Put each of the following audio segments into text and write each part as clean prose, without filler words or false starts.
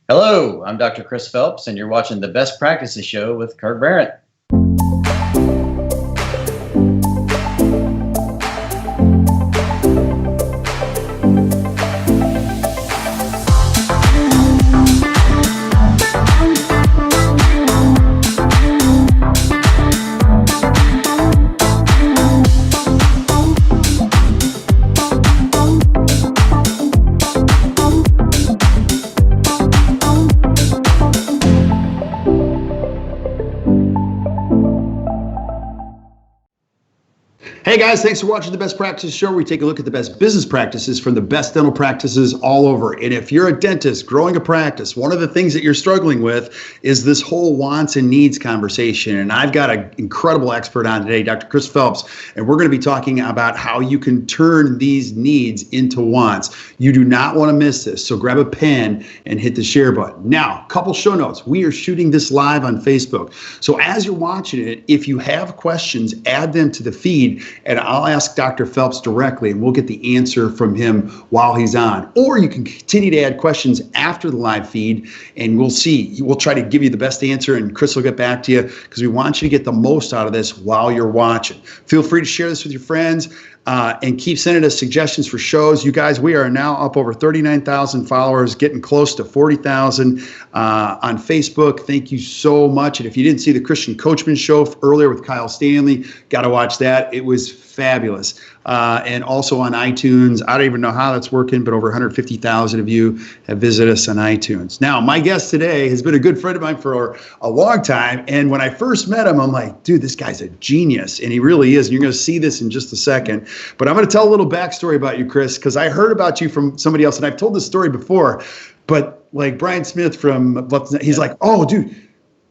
Hello, I'm Dr. Chris Phelps, and you're watching the Best Practices Show with Kurt Barrett. Hey guys, thanks for watching the Best Practices Show, where we take a look at the best business practices from the best dental practices all over. And if you're a dentist growing a practice, one of the things that you're struggling with is this whole wants and needs conversation. And I've got an incredible expert on today, Dr. Chris Phelps, and we're going to be talking about how you can turn these needs into wants. You do not want to miss this, so grab a pen and hit the share button. Now, a couple show notes. We are shooting this live on Facebook. So as you're watching it, if you have questions, add them to the feed, and I'll ask Dr. Phelps directly, and we'll get the answer from him while he's on. Or you can continue to add questions after the live feed, and we'll see. We'll try to give you the best answer, and Chris will get back to you, because we want you to get the most out of this while you're watching. Feel free to share this with your friends. And keep sending us suggestions for shows. You guys, we are now up over 39,000 followers, getting close to 40,000 on Facebook. Thank you so much. And if you didn't see the Christian Coachman show earlier with Kyle Stanley, got to watch that. It was fabulous. And also on iTunes. I don't even know how that's working, but over 150,000 of you have visited us on iTunes. Now, my guest today has been a good friend of mine for a long time. And when I first met him, I'm like, dude, this guy's a genius. And he really is. And you're going to see this in just a second. But I'm going to tell a little backstory about you, Chris, because I heard about you from somebody else. And I've told this story before. But like Brian Smith from, he's like, oh, dude,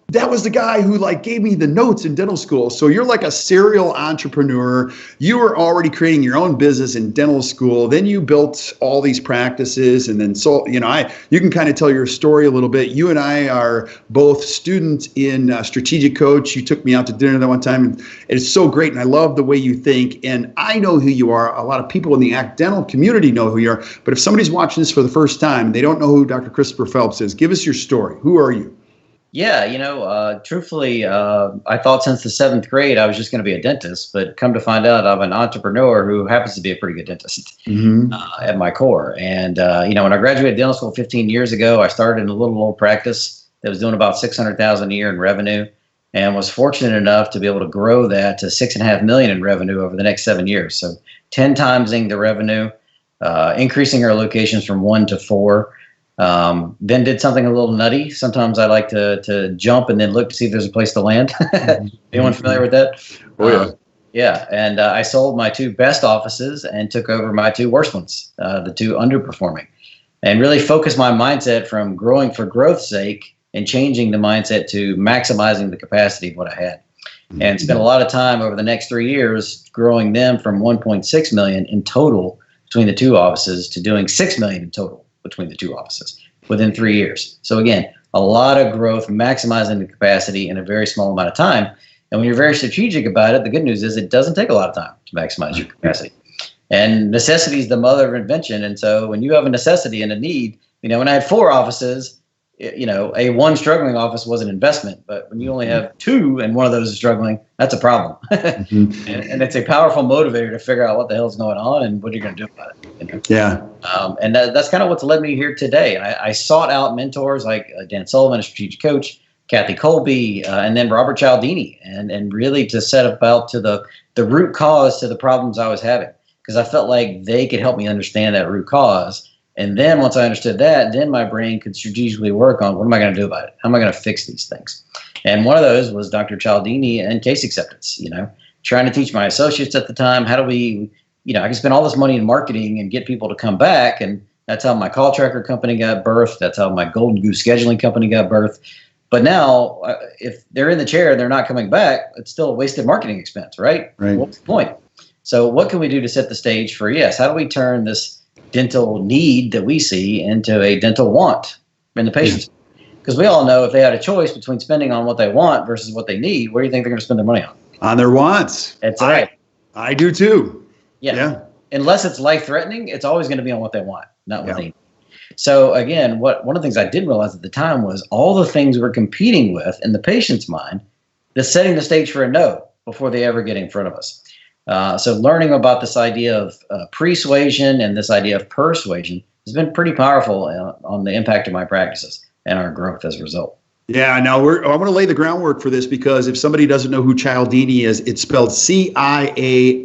that was the guy who gave me the notes in dental school. So you're like a serial entrepreneur. You were already creating your own business in dental school. Then you built all these practices. And then, so, you can kind of tell your story a little bit. You and I are both students in Strategic Coach. You took me out to dinner that one time, and it's so great. And I love the way you think. And I know who you are. A lot of people in the dental community know who you are. But if somebody's watching this for the first time, they don't know who Dr. Christopher Phelps is. Give us your story. Who are you? Yeah, truthfully, I thought since the 7th grade I was just going to be a dentist, but come to find out I'm an entrepreneur who happens to be a pretty good dentist at my core. And, when I graduated dental school 15 years ago, I started in a little old practice that was doing about $600,000 a year in revenue, and was fortunate enough to be able to grow that to $6.5 million in revenue over the next 7 years. So 10 timesing the revenue, increasing our locations from 1 to 4. Then did something a little nutty. Sometimes I like to jump and then look to see if there's a place to land. Anyone familiar with that? Oh, yeah. Yeah. And I sold my 2 best offices and took over my 2 worst ones, the 2 underperforming, and really focused my mindset from growing for growth's sake and changing the mindset to maximizing the capacity of what I had. And spent a lot of time over the next 3 years growing them from 1.6 million in total between the 2 offices to doing 6 million in total between the 2 offices within 3 years. So again, a lot of growth, maximizing the capacity in a very small amount of time. And when you're very strategic about it, the good news is it doesn't take a lot of time to maximize your capacity. And necessity is the mother of invention. And so when you have a necessity and a need, when I had 4 offices, a 1 struggling office was an investment, but when you only have 2 and one of those is struggling, that's a problem. And it's a powerful motivator to figure out what the hell's going on and what you're going to do about it. Yeah. And that's kind of what's led me here today. I sought out mentors like Dan Sullivan, a strategic coach, Kathy Colby, and then Robert Cialdini, and really to set about to the root cause to the problems I was having, because I felt like they could help me understand that root cause. And then once I understood that, then my brain could strategically work on what am I going to do about it? How am I going to fix these things? And one of those was Dr. Cialdini and case acceptance, trying to teach my associates at the time, how do we, I can spend all this money in marketing and get people to come back. And that's how my call tracker company got birthed. That's how my Golden Goose scheduling company got birthed. But now if they're in the chair and they're not coming back, it's still a wasted marketing expense, right? What's the point? So what can we do to set the stage for, how do we turn this dental need that we see into a dental want in the patients? Because we all know if they had a choice between spending on what they want versus what they need, what do you think they're going to spend their money on? On their wants. That's right. I do too. Yeah. Unless it's life-threatening, it's always going to be on what they want, not what they need. So again, one of the things I didn't realize at the time was all the things we're competing with in the patient's mind that's setting the stage for a no before they ever get in front of us. So learning about this idea of persuasion and this idea of persuasion has been pretty powerful on the impact of my practices and our growth as a result. Yeah, now I want to lay the groundwork for this, because if somebody doesn't know who Cialdini is, it's spelled Cialdini,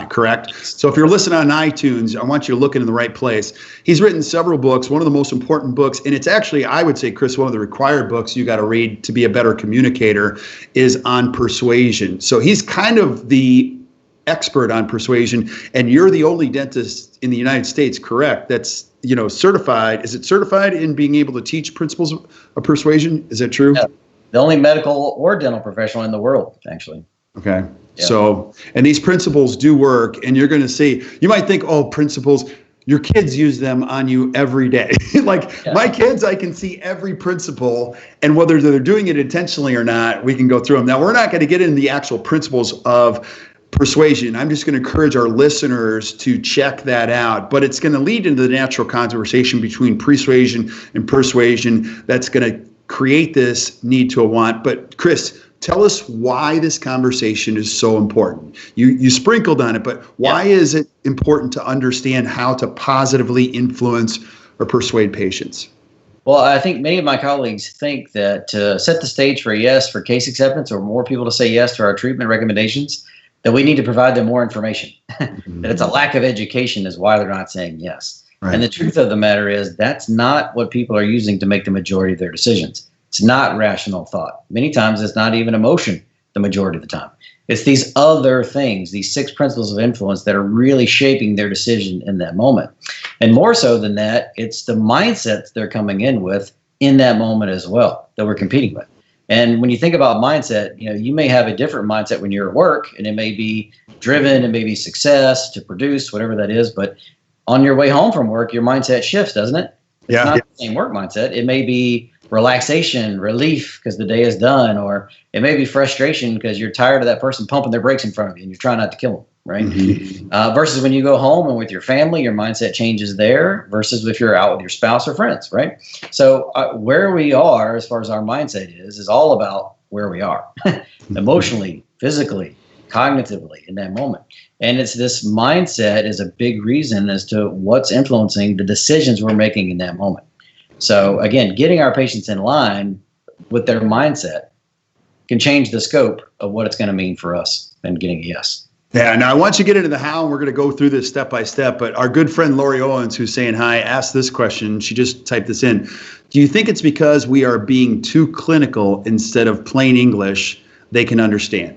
correct? So if you're listening on iTunes, I want you to look in the right place. He's written several books. One of the most important books, and it's actually, I would say, Chris, one of the required books you got to read to be a better communicator, is on persuasion. So he's kind of the expert on persuasion, and you're the only dentist in the United States, correct, that's certified. Is it certified in being able to teach principles of persuasion? Is that true? Yeah. The only medical or dental professional in the world, actually. Okay. Yeah. So, and these principles do work, and you're going to see, you might think, oh, principles, your kids use them on you every day. My kids, I can see every principle, and whether they're doing it intentionally or not, we can go through them. Now, we're not going to get into the actual principles of persuasion. I'm just going to encourage our listeners to check that out, but it's going to lead into the natural conversation between persuasion and persuasion that's going to create this need to a want. But Chris, tell us why this conversation is so important. You sprinkled on it, but why is it important to understand how to positively influence or persuade patients? Well, I think many of my colleagues think that to set the stage for a yes for case acceptance, or more people to say yes to our treatment recommendations, that we need to provide them more information. That it's a lack of education is why they're not saying yes. Right. And the truth of the matter is that's not what people are using to make the majority of their decisions. It's not rational thought. Many times it's not even emotion the majority of the time. It's these other things, these 6 principles of influence that are really shaping their decision in that moment. And more so than that, it's the mindsets they're coming in with in that moment as well that we're competing with. And when you think about mindset, you may have a different mindset when you're at work, and it may be driven, it may be success to produce, whatever that is. But on your way home from work, your mindset shifts, doesn't it? It's not the same work mindset. It may be relaxation, relief because the day is done, or it may be frustration because you're tired of that person pumping their brakes in front of you and you're trying not to kill them, right? Mm-hmm. Versus when you go home and with your family, your mindset changes there versus if you're out with your spouse or friends, right? So where we are as far as our mindset is all about where we are emotionally, physically, cognitively in that moment. And it's this mindset is a big reason as to what's influencing the decisions we're making in that moment. So again, getting our patients in line with their mindset can change the scope of what it's going to mean for us and getting a yes. Yeah, now I want you to get into the how, and we're going to go through this step by step. But our good friend Lori Owens, who's saying hi, asked this question. She just typed this in. Do you think it's because we are being too clinical instead of plain English they can understand?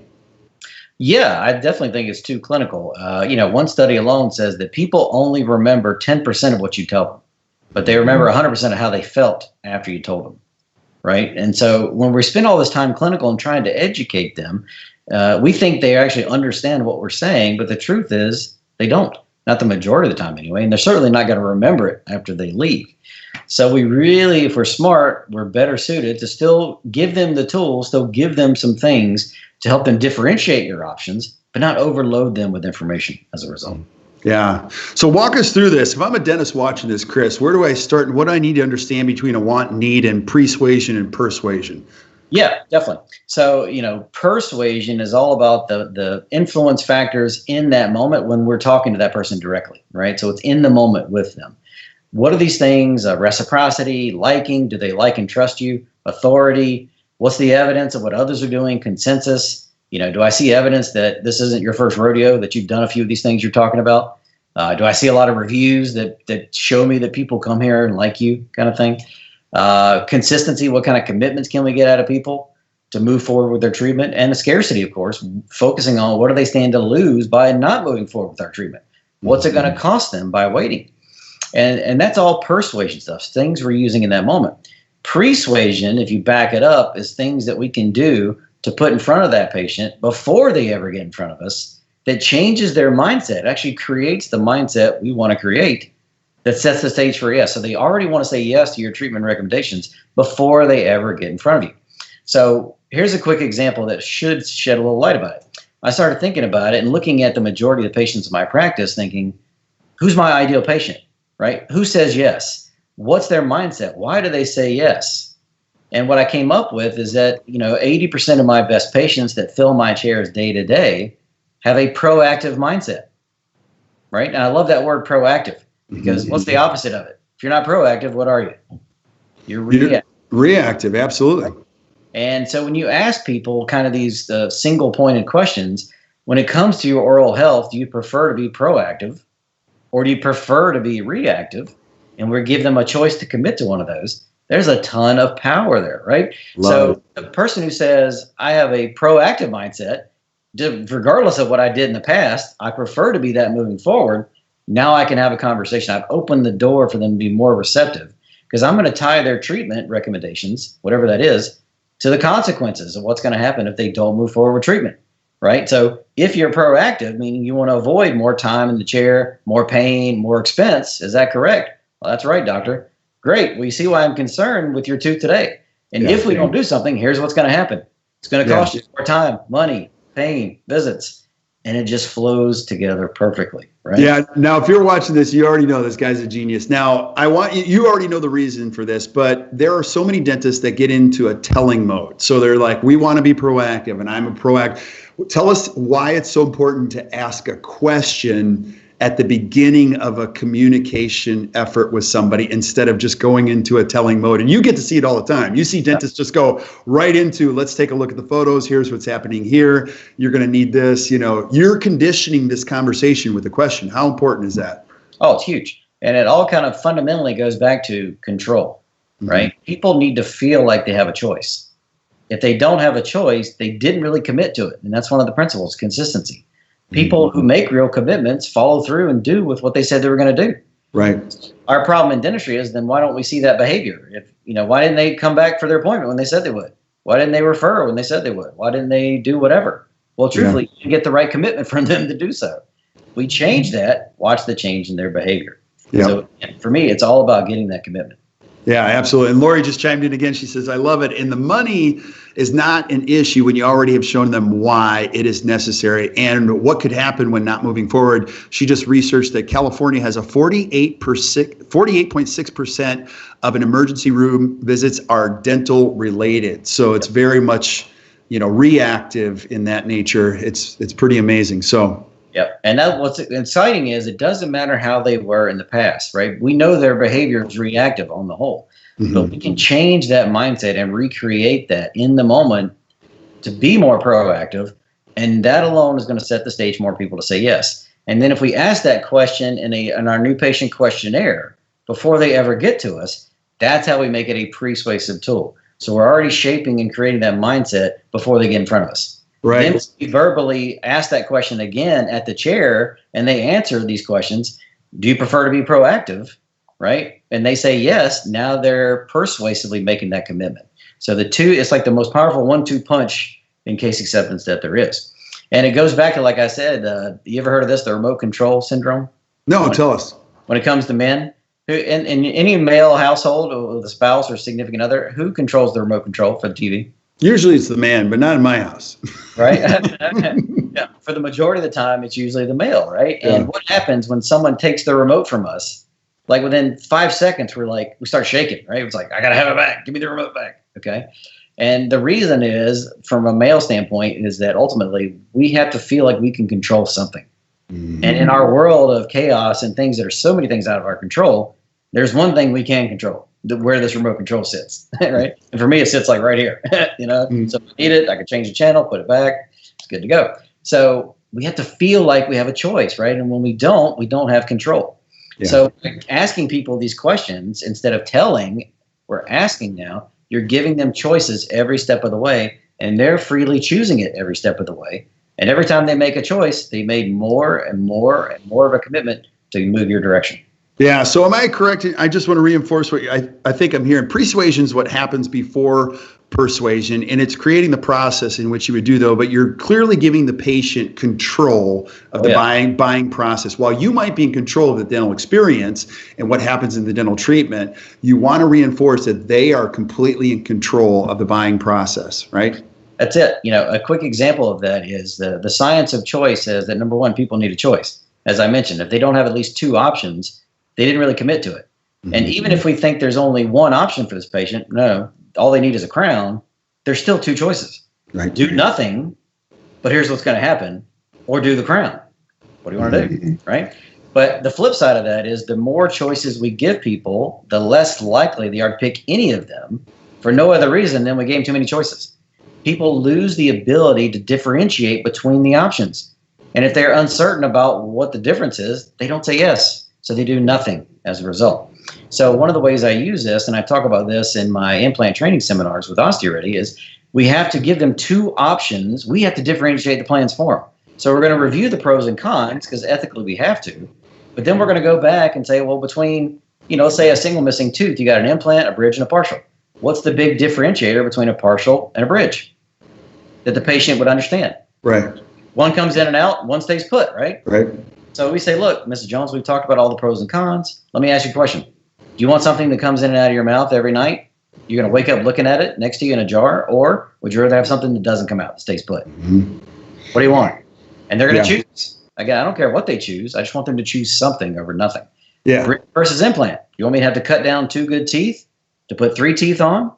Yeah, I definitely think it's too clinical. One study alone says that people only remember 10% of what you tell them, but they remember 100% of how they felt after you told them, right? And so when we spend all this time clinical and trying to educate them, we think they actually understand what we're saying, but the truth is they don't, not the majority of the time anyway, and they're certainly not going to remember it after they leave. So we really, if we're smart, we're better suited to still give them the tools, still give them some things to help them differentiate your options, but not overload them with information as a result. Yeah. So walk us through this. If I'm a dentist watching this, Chris, where do I start and what do I need to understand between a want, need, and persuasion and persuasion? Yeah, definitely. So, persuasion is all about the influence factors in that moment when we're talking to that person directly, right? So it's in the moment with them. What are these things? Reciprocity, liking, do they like and trust you? Authority, what's the evidence of what others are doing? Consensus, do I see evidence that this isn't your first rodeo, that you've done a few of these things you're talking about? Do I see a lot of reviews that show me that people come here and like you, kind of thing? Consistency, what kind of commitments can we get out of people to move forward with their treatment? And the scarcity, of course, focusing on what do they stand to lose by not moving forward with our treatment? What's it going to cost them by waiting? And that's all persuasion stuff, things we're using in that moment. Persuasion, if you back it up, is things that we can do to put in front of that patient before they ever get in front of us that changes their mindset, actually creates the mindset we want to create that sets the stage for yes. So they already want to say yes to your treatment recommendations before they ever get in front of you. So here's a quick example that should shed a little light about it. I started thinking about it and looking at the majority of the patients in my practice thinking, who's my ideal patient? right? Who says yes? What's their mindset? Why do they say yes? And what I came up with is that, 80% of my best patients that fill my chairs day to day have a proactive mindset, right? And I love that word proactive because what's the opposite of it? If you're not proactive, what are you? You're reactive. Reactive, absolutely. And so when you ask people kind of these single pointed questions, when it comes to your oral health, do you prefer to be proactive or do you prefer to be reactive? And we give them a choice to commit to one of those. There's a ton of power there, right? So the person who says, I have a proactive mindset, regardless of what I did in the past, I prefer to be that moving forward. Now I can have a conversation. I've opened the door for them to be more receptive because I'm going to tie their treatment recommendations, whatever that is, to the consequences of what's going to happen if they don't move forward with treatment, right? So if you're proactive, meaning you want to avoid more time in the chair, more pain, more expense, is that correct? Well, that's right, doctor. Great. Well, you see why I'm concerned with your tooth today. And if we don't do something, here's what's going to happen. It's going to cost you more time, money, pain, visits, and it just flows together perfectly, right? Yeah. Now, if you're watching this, you already know this guy's a genius. Now, I want you already know the reason for this, but there are so many dentists that get into a telling mode. So they're like, we want to be proactive, and I'm a proactive. Tell us why it's so important to ask a question at the beginning of a communication effort with somebody instead of just going into a telling mode. And you get to see it all the time. You see dentists just go right into, let's take a look at the photos. Here's what's happening here. You're going to need this. You're conditioning this conversation with a question. How important is that? Oh, it's huge. And it all kind of fundamentally goes back to control, right? People need to feel like they have a choice. If they don't have a choice, they didn't really commit to it. And that's one of the principles, consistency. People who make real commitments follow through and do with what they said they were going to do. Right. Our problem in dentistry is then why don't we see that behavior? Why didn't they come back for their appointment when they said they would? Why didn't they refer when they said they would? Why didn't they do whatever? Well, truthfully, you get the right commitment from them to do so. We change that, watch the change in their behavior. Yep. So for me, it's all about getting that commitment. Yeah, absolutely. And Lori just chimed in again. She says, I love it. And the money is not an issue when you already have shown them why it is necessary and what could happen when not moving forward. She just researched that California has a 48.6% of an emergency room visits are dental related. So it's very much, reactive in that nature. It's pretty amazing. So. Yep. And what's exciting is it doesn't matter how they were in the past, right? We know their behavior is reactive on the whole, but we can change that mindset and recreate that in the moment to be more proactive. And that alone is going to set the stage for more people to say yes. And then if we ask that question in our new patient questionnaire before they ever get to us, that's how we make it a persuasive tool. So we're already shaping and creating that mindset before they get in front of us. Right. Then we verbally ask that question again at the chair and they answer these questions. Do you prefer to be proactive? Right. And they say yes. Now they're persuasively making that commitment. So it's like the most powerful 1-2 punch in case acceptance that there is. And it goes back to, like I said, you ever heard of this, the remote control syndrome? No, tell us. When it comes to men, in any male household with a spouse or significant other, who controls the remote control for the TV? Usually it's the man, but not in my house. Right? Yeah. For the majority of the time, it's usually the male, right? Yeah. And what happens when someone takes the remote from us? Like within 5 seconds, we start shaking, right? It's like, I got to have it back. Give me the remote back. Okay. And the reason is, from a male standpoint, is that ultimately we have to feel like we can control something. And in our world of chaos and things that are so many things out of our control, there's one thing we can control. Where this remote control sits, right? And for me, it sits like right here, So if I need it, I can change the channel, put it back. It's good to go. So we have to feel like we have a choice, right? And when we don't have control. Yeah. So asking people these questions instead of telling, we're asking now, you're giving them choices every step of the way, and they're freely choosing it every step of the way. And every time they make a choice, they made more and more and more of a commitment to move your direction. Yeah. So am I correct? I just want to reinforce what I think I'm hearing. Persuasion is what happens before persuasion, and it's creating the process in which you would do, though. But you're clearly giving the patient control of the buying process. While you might be in control of the dental experience and what happens in the dental treatment, you want to reinforce that they are completely in control of the buying process, right? That's it. A quick example of that is the science of choice says that, number one, people need a choice. As I mentioned, if they don't have at least two options, they didn't really commit to it. And even if we think there's only one option for this patient, no, all they need is a crown, there's still two choices. Right. Do nothing, but here's what's going to happen, or do the crown. What do you want to do, right? But the flip side of that is the more choices we give people, the less likely they are to pick any of them for no other reason than we gave them too many choices. People lose the ability to differentiate between the options. And if they're uncertain about what the difference is, they don't say yes. So they do nothing as a result. So one of the ways I use this, and I talk about this in my implant training seminars with OsteoReady, is we have to give them two options. We have to differentiate the plans for them. So we're going to review the pros and cons because ethically we have to. But then we're going to go back and say, well, between, let's say a single missing tooth, you got an implant, a bridge, and a partial. What's the big differentiator between a partial and a bridge that the patient would understand? Right. One comes in and out, one stays put, right? Right. So we say, look, Mrs. Jones, we've talked about all the pros and cons. Let me ask you a question. Do you want something that comes in and out of your mouth every night? You're going to wake up looking at it next to you in a jar, or would you rather have something that doesn't come out, that stays put? What do you want? And they're going to choose. Again, I don't care what they choose. I just want them to choose something over nothing. Yeah. Bridge versus implant. You want me to have to cut down 2 good teeth to put 3 teeth on?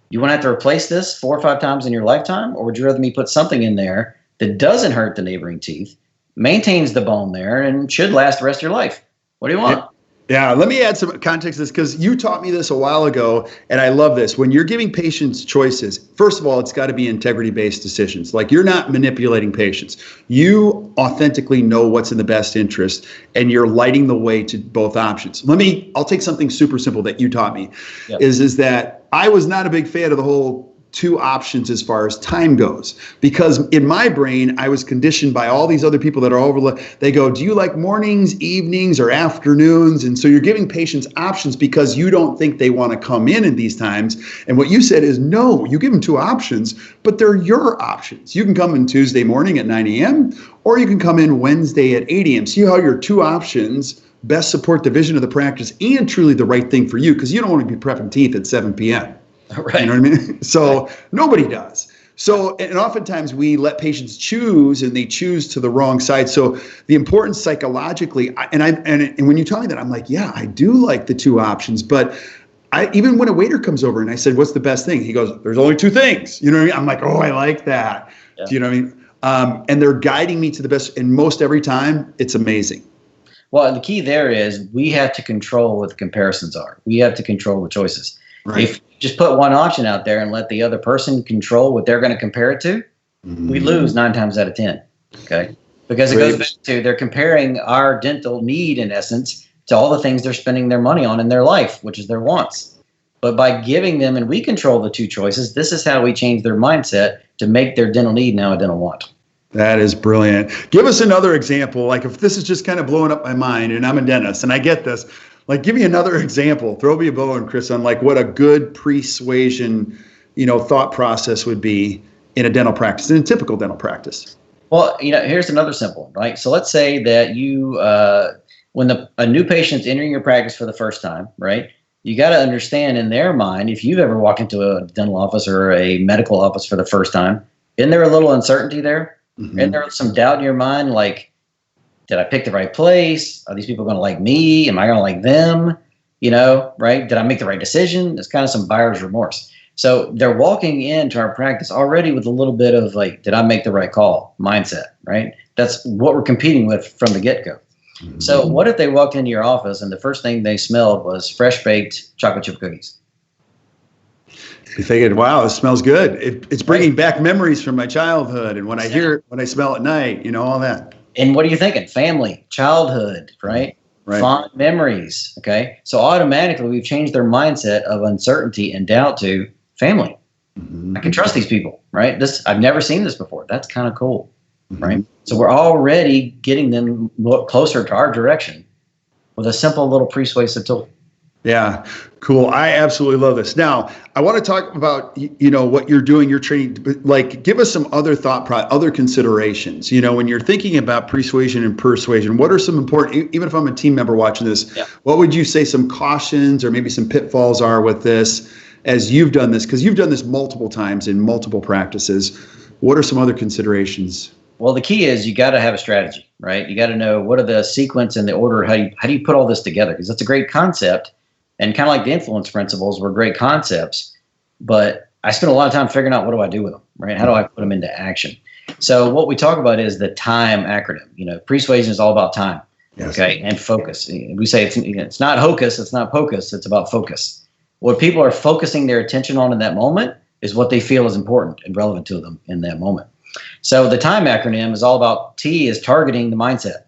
You want to have to replace this 4 or 5 times in your lifetime? Or would you rather me put something in there that doesn't hurt the neighboring teeth, maintains the bone there, and should last the rest of your life? What do you want? Yeah, let me add some context to this because you taught me this a while ago, and I love this. When you're giving patients choices, first of all, it's got to be integrity-based decisions. Like, you're not manipulating patients. You authentically know what's in the best interest, and you're lighting the way to both options. I'll take something super simple that you taught me, is that I was not a big fan of the whole 2 options as far as time goes, because in my brain, I was conditioned by all these other people that are over. They go, do you like mornings, evenings, or afternoons? And so you're giving patients options because you don't think they want to come in these times. And what you said is, no, you give them 2 options, but they're your options. You can come in Tuesday morning at 9 a.m., or you can come in Wednesday at 8 a.m. See how your 2 options best support the vision of the practice and truly the right thing for you, because you don't want to be prepping teeth at 7 p.m. Right. You know what I mean? So nobody does. So, and oftentimes we let patients choose and they choose to the wrong side. So the importance psychologically, and when you tell me that, I'm like, yeah, I do like the 2 options. But even when a waiter comes over and I said, what's the best thing? He goes, there's only 2 things. You know what I mean? I'm like, oh, I like that. Yeah. Do you know what I mean? And they're guiding me to the best. And most every time, it's amazing. Well, the key there is we have to control what the comparisons are. We have to control the choices. Right. If you just put one option out there and let the other person control what they're going to compare it to, we lose 9 times out of 10. Okay, because it goes back to they're comparing our dental need, in essence, to all the things they're spending their money on in their life, which is their wants. But by giving them, and we control the 2 choices, this is how we change their mindset to make their dental need now a dental want. That is brilliant. Give us another example. Like, if this is just kind of blowing up my mind, and I'm a dentist and I get this, like, give me another example. Throw me a bone, Chris, on like what a good persuasion, thought process would be in a dental practice, in a typical dental practice. Well, here's another simple, right? So let's say that you, when a new patient's entering your practice for the first time, right? You got to understand in their mind, if you've ever walked into a dental office or a medical office for the first time, isn't there a little uncertainty there? And there's some doubt in your mind, like, did I pick the right place? Are these people going to like me? Am I going to like them? Right? Did I make the right decision? It's kind of some buyer's remorse. So they're walking into our practice already with a little bit of like, did I make the right call mindset, right? That's what we're competing with from the get-go. So what if they walked into your office and the first thing they smelled was fresh baked chocolate chip cookies? You're thinking, wow, this smells good. It's bringing back memories from my childhood. And when I hear it, when I smell it at night, all that. And what are you thinking? Family, childhood, right? Fond memories. Okay. So automatically we've changed their mindset of uncertainty and doubt to family. I can trust these people, right? I've never seen this before. That's kind of cool, right? So we're already getting them closer to our direction with a simple little persuasive tool. Yeah, cool. I absolutely love this. Now, I want to talk about, what you're doing, your training, like give us some other other considerations. When you're thinking about persuasion and persuasion, what are some important, even if I'm a team member watching this, what would you say some cautions or maybe some pitfalls are with this as you've done this? Because you've done this multiple times in multiple practices. What are some other considerations? Well, the key is you got to have a strategy, right? You got to know what are the sequence and the order. How do you put all this together? Because that's a great concept, and kind of like the influence principles were great concepts, but I spent a lot of time figuring out what do I do with them, right? How do I put them into action? So what we talk about is the time acronym. Persuasion is all about time, yes. Okay, and focus. We say it's not hocus, it's not pocus, it's about focus. What people are focusing their attention on in that moment is what they feel is important and relevant to them in that moment. So the time acronym is all about T is targeting the mindset.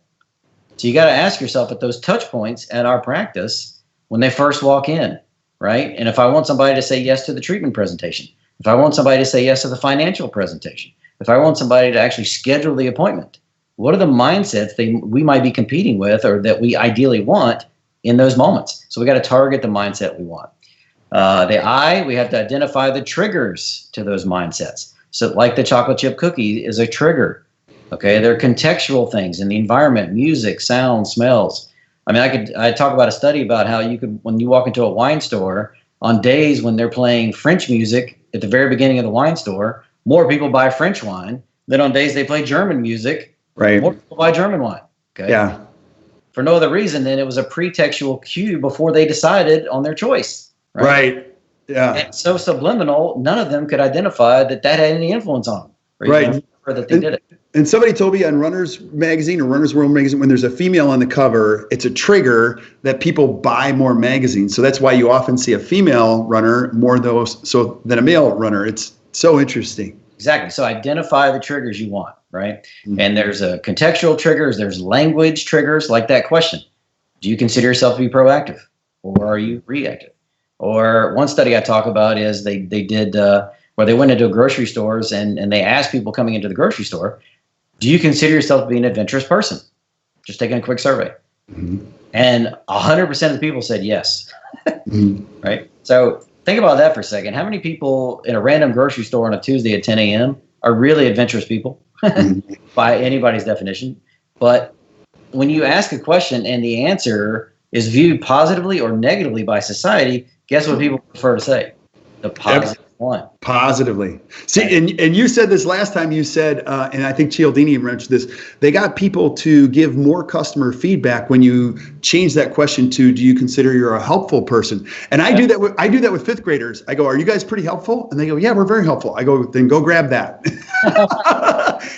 So you got to ask yourself at those touch points at our practice when they first walk in, right? And if I want somebody to say yes to the treatment presentation, if I want somebody to say yes to the financial presentation, if I want somebody to actually schedule the appointment, what are the mindsets we might be competing with or that we ideally want in those moments? So we got to target the mindset we want. The I, we have to identify the triggers to those mindsets. So like the chocolate chip cookie is a trigger. Okay, they're contextual things in the environment, music, sound, smells. I mean, I talk about a study about how you could, when you walk into a wine store, on days when they're playing French music at the very beginning of the wine store, more people buy French wine than on days they play German music. Right. More people buy German wine. Okay. Yeah. For no other reason than it was a pretextual cue before they decided on their choice. Right. Yeah. And so subliminal, none of them could identify that had any influence on them. Right. Or that they did it. And somebody told me on Runner's Magazine or Runner's World Magazine, when there's a female on the cover, it's a trigger that people buy more magazines. So that's why you often see a female runner more than a male runner. It's so interesting. Exactly. So identify the triggers you want, right? Mm-hmm. And there's contextual triggers. There's language triggers, like that question. Do you consider yourself to be proactive or are you reactive? Or one study I talk about is they did where they went into grocery stores and they asked people coming into the grocery store, do you consider yourself to be an adventurous person? Just taking a quick survey. Mm-hmm. And 100% of the people said yes. Mm-hmm. Right? So think about that for a second. How many people in a random grocery store on a Tuesday at 10 a.m. are really adventurous people mm-hmm. by anybody's definition? But when you ask a question and the answer is viewed positively or negatively by society, guess what people prefer to say? The positive one. Positively. See, and you said this last time. You said, and I think Cialdini mentioned this, they got people to give more customer feedback when you change that question to, do you consider you're a helpful person? And I do that with fifth graders. I go, are you guys pretty helpful? And they go, yeah, we're very helpful. I go, then go grab that.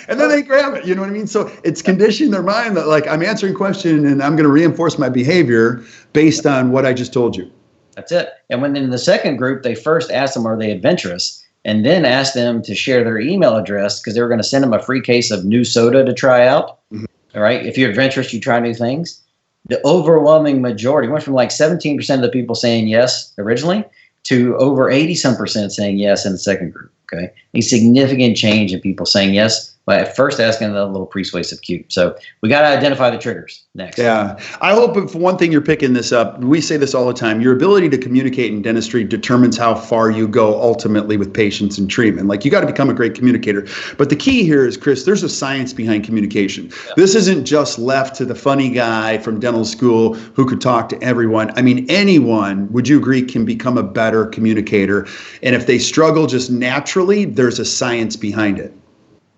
And then they grab it. You know what I mean? So it's conditioning their mind that, like, I'm answering a question and I'm going to reinforce my behavior based on what I just told you. That's it. And when in the second group, they first asked them, are they adventurous? And then asked them to share their email address because they were going to send them a free case of new soda to try out. Mm-hmm. All right. If you're adventurous, you try new things. The overwhelming majority went from like 17% of the people saying yes originally to over 80% saying yes in the second group. Okay. A significant change in people saying yes by at first asking a little persuasive cue. So we got to identify the triggers next. Yeah. I hope if one thing you're picking this up, we say this all the time, your ability to communicate in dentistry determines how far you go ultimately with patients and treatment. Like, you got to become a great communicator. But the key here is, Chris, there's a science behind communication. Yeah. This isn't just left to the funny guy from dental school who could talk to everyone. I mean, anyone, would you agree, can become a better communicator? And if they struggle just naturally, there's a science behind it.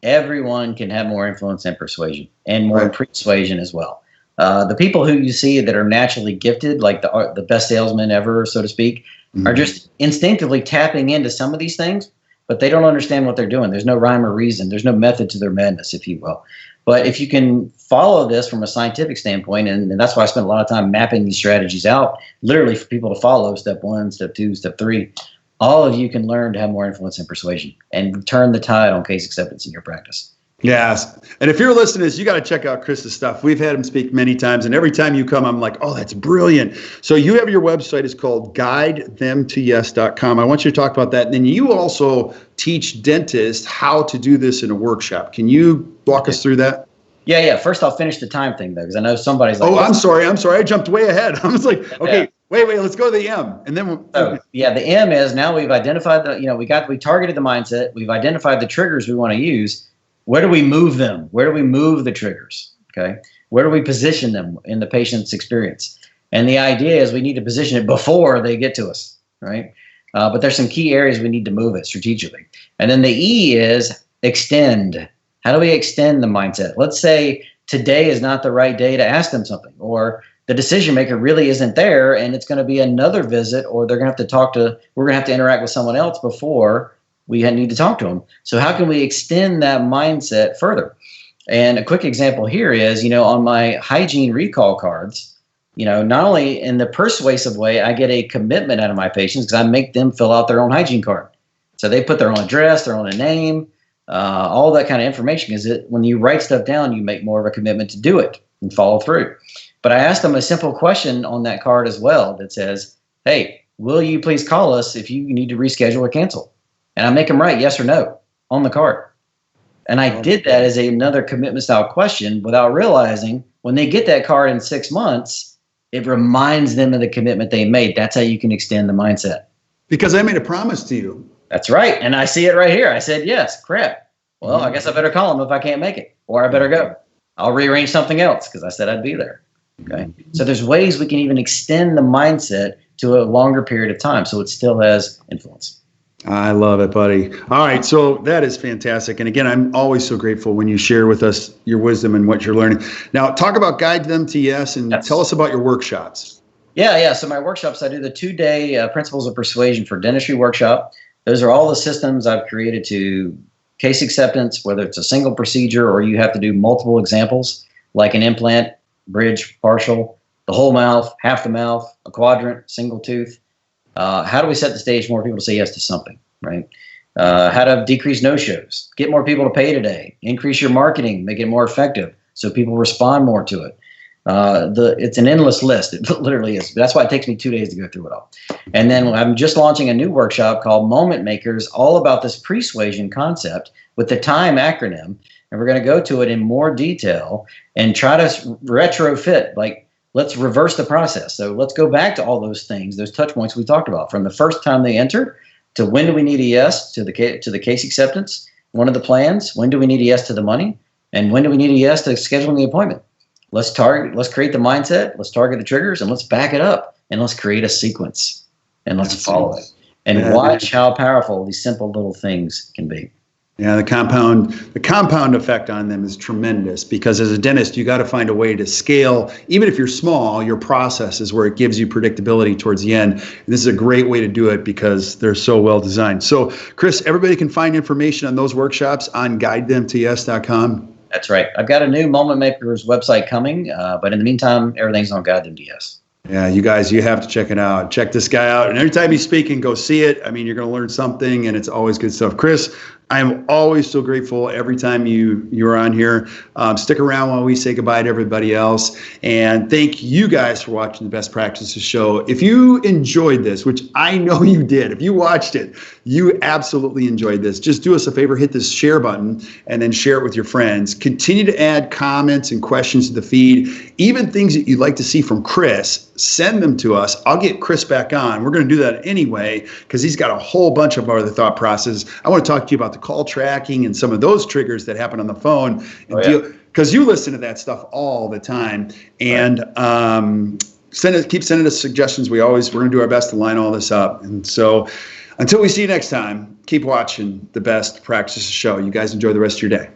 Everyone can have more influence and persuasion, and more persuasion as well. The people who you see that are naturally gifted, like the best salesman ever, so to speak, mm-hmm. are just instinctively tapping into some of these things, but they don't understand what they're doing. There's no rhyme or reason. There's no method to their madness, if you will. But if you can follow this from a scientific standpoint, and that's why I spent a lot of time mapping these strategies out, literally for people to follow, step 1, step 2, step 3, all of you can learn to have more influence and persuasion and turn the tide on case acceptance in your practice. Yes. And if you're listening to this, you got to check out Chris's stuff. We've had him speak many times, and every time you come, I'm like, oh, that's brilliant. So you have your website. It's called guidethemtoyes.com. I want you to talk about that. And then you also teach dentists how to do this in a workshop. Can you walk us through that? Yeah. First, I'll finish the time thing, though, because I know somebody's like, oh, I'm sorry. I jumped way ahead. I was like, okay. Yeah. Wait, let's go to the M. And then the M is, now we've identified we targeted the mindset, we've identified the triggers we want to use. Where do we move them? Where do we move the triggers? Okay. Where do we position them in the patient's experience? And the idea is we need to position it before they get to us, right? But there's some key areas we need to move it strategically. And then the E is extend. How do we extend the mindset? Let's say today is not the right day to ask them something, or the decision maker really isn't there and it's going to be another visit, or they're going to have to we're going to have to interact with someone else before we need to talk to them. So how can we extend that mindset further? And a quick example here is, on my hygiene recall cards, not only in the persuasive way, I get a commitment out of my patients because I make them fill out their own hygiene card. So they put their own address, their own name, all that kind of information. Because when you write stuff down, you make more of a commitment to do it and follow through. But I asked them a simple question on that card as well that says, hey, will you please call us if you need to reschedule or cancel? And I make them write yes or no on the card. And I did that as another commitment style question without realizing when they get that card in 6 months, it reminds them of the commitment they made. That's how you can extend the mindset. Because I made a promise to you. That's right. And I see it right here. I said, yes, crap. Well, I guess I better call them if I can't make it, or I better go. I'll rearrange something else because I said I'd be there. Okay. So there's ways we can even extend the mindset to a longer period of time so it still has influence. I love it, buddy. All right. So that is fantastic. And again, I'm always so grateful when you share with us your wisdom and what you're learning. Now, talk about Guide Them to Yes and tell us about your workshops. Yeah. So my workshops, I do the 2-day Principles of Persuasion for Dentistry workshop. Those are all the systems I've created to case acceptance, whether it's a single procedure or you have to do multiple examples, like an implant, bridge, partial, the whole mouth, half the mouth, a quadrant, single tooth. How do we set the stage for more people to say yes to something, right? How to decrease no-shows, get more people to pay today, increase your marketing, make it more effective so people respond more to it. It's an endless list. It literally is. That's why it takes me 2 days to go through it all. And then I'm just launching a new workshop called Moment Makers, all about this persuasion concept with the TIME acronym. And we're going to go to it in more detail and try to retrofit, let's reverse the process. So let's go back to all those things, those touch points we talked about, from the first time they enter to when do we need a yes to the case acceptance, one of the plans, when do we need a yes to the money, and when do we need a yes to scheduling the appointment. Let's create the mindset, let's target the triggers, and let's back it up, and let's create a sequence, and let's follow it. And watch how powerful these simple little things can be. Yeah, the compound effect on them is tremendous because as a dentist, you got to find a way to scale. Even if you're small, your process is where it gives you predictability towards the end. And this is a great way to do it because they're so well designed. So, Chris, everybody can find information on those workshops on guidethemtoyes.com. That's right. I've got a new Moment Makers website coming, but in the meantime, everything's on Guide Them to Yes. Yeah, you guys, you have to check it out. Check this guy out. And every time he's speaking, go see it. I mean, you're going to learn something, and it's always good stuff. Chris, I'm always so grateful every time you're on here. Stick around while we say goodbye to everybody else. And thank you guys for watching the Best Practices Show. If you enjoyed this, which I know you did, if you watched it, you absolutely enjoyed this. Just do us a favor, hit this share button, and then share it with your friends. Continue to add comments and questions to the feed. Even things that you'd like to see from Chris, send them to us. I'll get Chris back on. We're going to do that anyway because he's got a whole bunch of other thought processes. I want to talk to you about the call tracking and some of those triggers that happen on the phone, because you listen to that stuff all the time. And keep sending us suggestions. We're going to do our best to line all this up. And so until we see you next time, keep watching the Best Practices Show. You guys enjoy the rest of your day.